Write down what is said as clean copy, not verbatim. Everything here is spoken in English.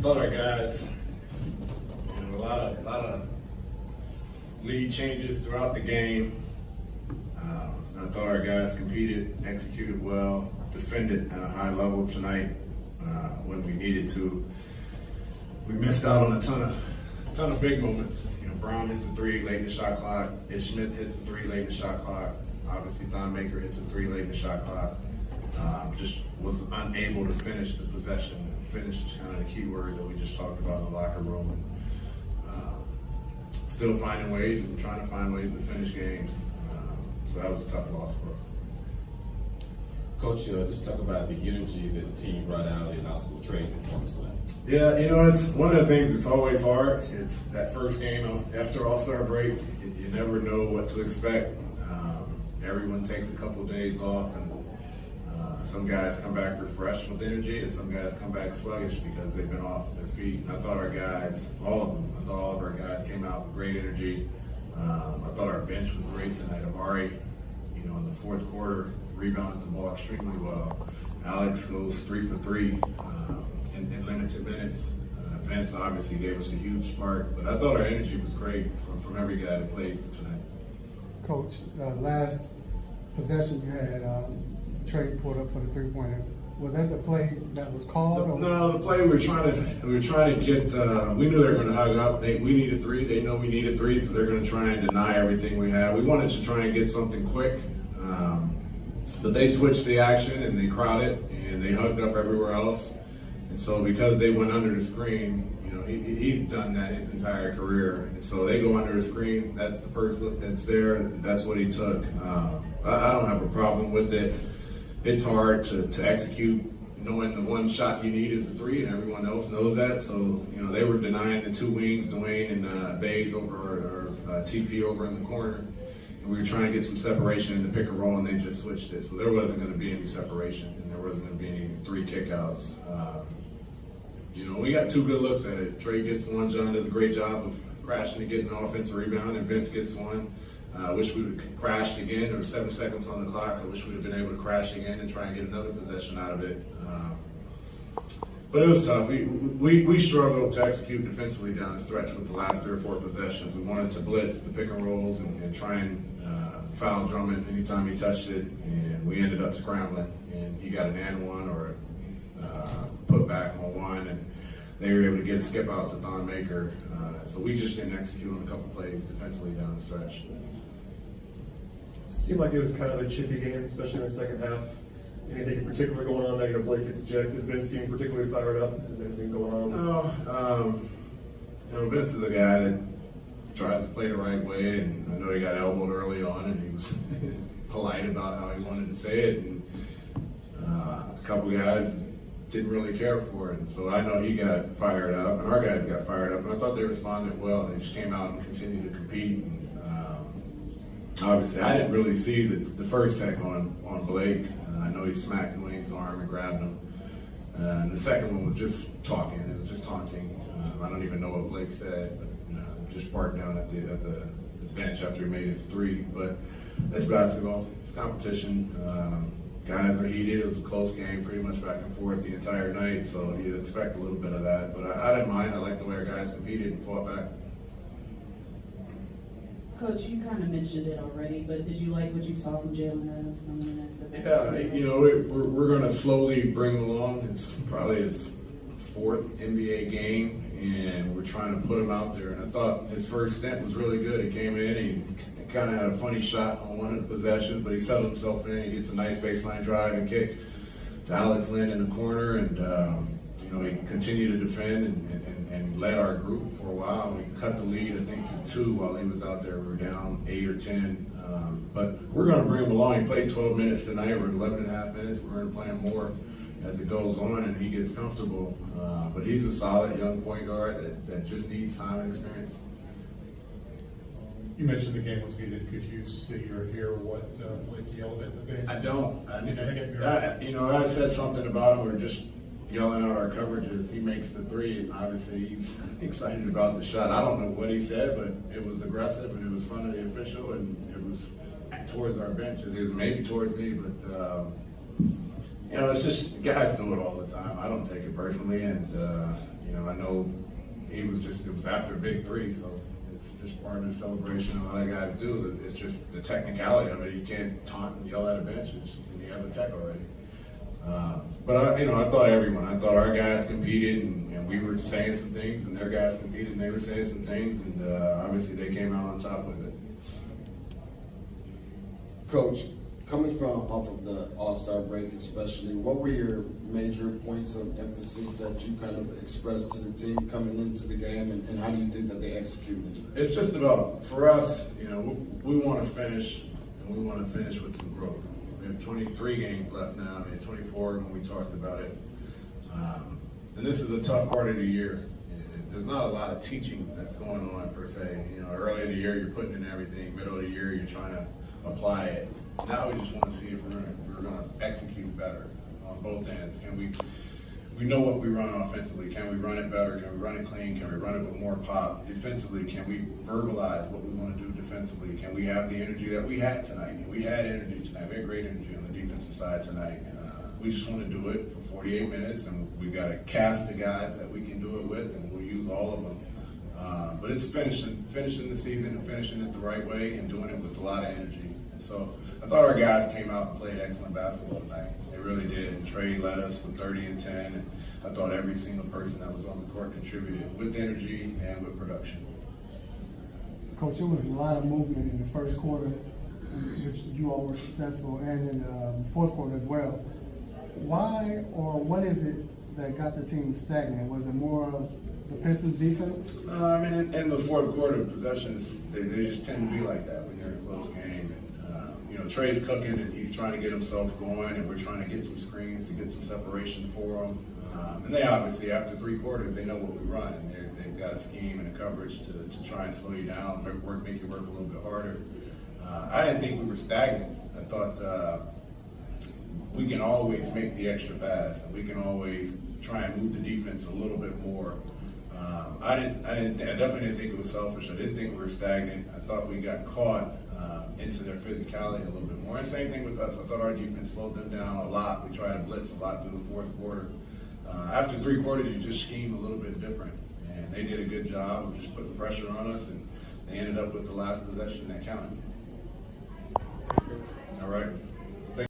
thought our guys, a lot of lead changes throughout the game. I thought our guys competed, executed well, defended at a high level tonight when we needed to. We missed out on a ton of big moments. Brown hits a three late in the shot clock. Ish Smith hits a three late in the shot clock. Obviously, Thon Maker hits a three late in the shot clock. Just was unable to finish the possession. Finish is kind of the key word that we just talked about in the locker room. And, still finding ways and trying to find ways to finish games. So that was a tough loss for us. Coach, just talk about the energy that the team brought out and also Trae's performance tonight. Yeah, it's one of the things that's always hard. It's that first game after All-Star break. You never know what to expect. Everyone takes a couple of days off, and some guys come back refreshed with energy, and some guys come back sluggish because they've been off their feet. And I thought our guys, all of our guys came out with great energy. I thought our bench was great tonight. Amari, in the fourth quarter, rebounded the ball extremely well. Alex goes 3 for 3 in limited minutes. Vince obviously gave us a huge spark, but I thought our energy was great from every guy that played tonight. Coach, last possession you had, Trae pulled up for the three-pointer. Was that the play that was called? No, the play we were trying to get. We knew they were going to hug up. We needed three. They know we needed three, so they're going to try and deny everything we have. We wanted to try and get something quick, but they switched the action and they crowded and they hugged up everywhere else. And so because they went under the screen, he's done that his entire career. And so they go under the screen. That's the first look that's there. That's what he took. I don't have a problem with it. It's hard to execute knowing the one shot you need is a three, and everyone else knows that. So, they were denying the two wings, Dwayne and Bays or TP over in the corner. And we were trying to get some separation in the pick and roll, and they just switched it. So there wasn't going to be any separation, and there wasn't going to be any three kickouts. We got two good looks at it. Trae gets one. John does a great job of crashing to get an offensive rebound, and Vince gets one. I wish we would have crashed again. There were 7 seconds on the clock. I wish we would have been able to crash again and try and get another possession out of it. But it was tough. We struggled to execute defensively down the stretch with the last 3 or 4 possessions. We wanted to blitz the pick and rolls and try and foul Drummond anytime he touched it, and we ended up scrambling. And he got an and one or put back on one, and they were able to get a skip out to Thon Maker. So we just didn't execute on a couple plays defensively down the stretch. Seemed like it was kind of a chippy game, especially in the second half. Anything in particular going on there? Blake gets ejected. Vince seemed particularly fired up. Is anything going on? No, Vince is a guy that tries to play the right way, and I know he got elbowed early on, and he was polite about how he wanted to say it, and a couple of guys didn't really care for it, and so I know he got fired up, and our guys got fired up, and I thought they responded well. They just came out and continued to compete. And, obviously, I didn't really see the first tech on Blake. I know he smacked Dwayne's arm and grabbed him. And the second one was just talking. It was just taunting. I don't even know what Blake said, but just parked down at the bench after he made his three. But it's basketball. It's competition. Guys are heated. It was a close game, pretty much back and forth the entire night. So you'd expect a little bit of that. But I didn't mind. I liked the way our guys competed and fought back. Coach, you kind of mentioned it already, but did you like what you saw from Jalen Adams coming in at the bench? Yeah, we're going to slowly bring him along. It's probably his 4th NBA game, and we're trying to put him out there. And I thought his first stint was really good. He came in, he kind of had a funny shot on one of the possessions, but he settled himself in. He gets a nice baseline drive and kick to Alex Lynn in the corner, and he continued to defend and led our group for a while. We cut the lead, I think, to 2 while he was out there. We were down 8 or 10. But we're going to bring him along. He played 12 minutes tonight. We're 11 and a half minutes. We're going to play him more as it goes on and he gets comfortable. But he's a solid young point guard that just needs time and experience. You mentioned the game was heated. Could you see or hear what Blake yelled at the bench? I don't. I said something about him. We were just yelling out our coverages. He makes the three, and obviously he's excited about the shot. I don't know what he said, but it was aggressive, and it was in front of the official, and it was towards our benches. It was maybe towards me, but You know, it's just guys do it all the time. I don't take it personally, and you know, I know it was after a big three, so it's just part of the celebration a lot of guys do. It's just the technicality of it. You can't taunt and yell at a bench, and you have a tech already. But I thought our guys competed, and we were saying some things, and their guys competed, and they were saying some things, and obviously they came out on top with it. Coach, coming off of the All-Star break especially, what were your major points of emphasis that you kind of expressed to the team coming into the game, and how do you think that they executed? It's just about, for us, you know, we want to finish, and we want to finish with some growth. We have 23 games left now. We had 24 when we talked about it. And this is a tough part of the year. There's not a lot of teaching that's going on per se. You know, early in the year you're putting in everything. Middle of the year you're trying to apply it. Now we just want to see if we're going to execute better on both ends. Can we know what we run offensively? Can we run it better? Can we run it clean? Can we run it with more pop? Defensively, can we verbalize what we want to do defensively? Can we have the energy that we had tonight? And we had energy tonight. We had great energy on the defensive side tonight. We just want to do it for 48 minutes, and we've got a cast of guys that we can do it with, and we'll use all of them. But it's finishing the season and finishing it the right way and doing it with a lot of energy. And so I thought our guys came out and played excellent basketball tonight. They really did. And Trae led us with 30 and 10. And I thought every single person that was on the court contributed with energy and with production. Coach, it was a lot of movement in the first quarter, which you all were successful, and in the fourth quarter as well. Why or what is it that got the team stagnant? Was it more of the Pistons defense? No, I mean, in the fourth quarter, possessions, they just tend to be like that when you're in a close game. And, you know, Trae's cooking, and he's trying to get himself going, and we're trying to get some screens to get some separation for him. And they obviously, after three quarters, they know what we run, and they've got a scheme and a coverage to try and slow you down, make you work a little bit harder. I didn't think we were stagnant. I thought we can always make the extra pass, and we can always try and move the defense a little bit more. I definitely didn't think it was selfish. I didn't think we were stagnant. I thought we got caught into their physicality a little bit more. And same thing with us. I thought our defense slowed them down a lot. We tried to blitz a lot through the fourth quarter. After three quarters, you just scheme a little bit different. And they did a good job of just putting pressure on us, and they ended up with the last possession that counted. All right.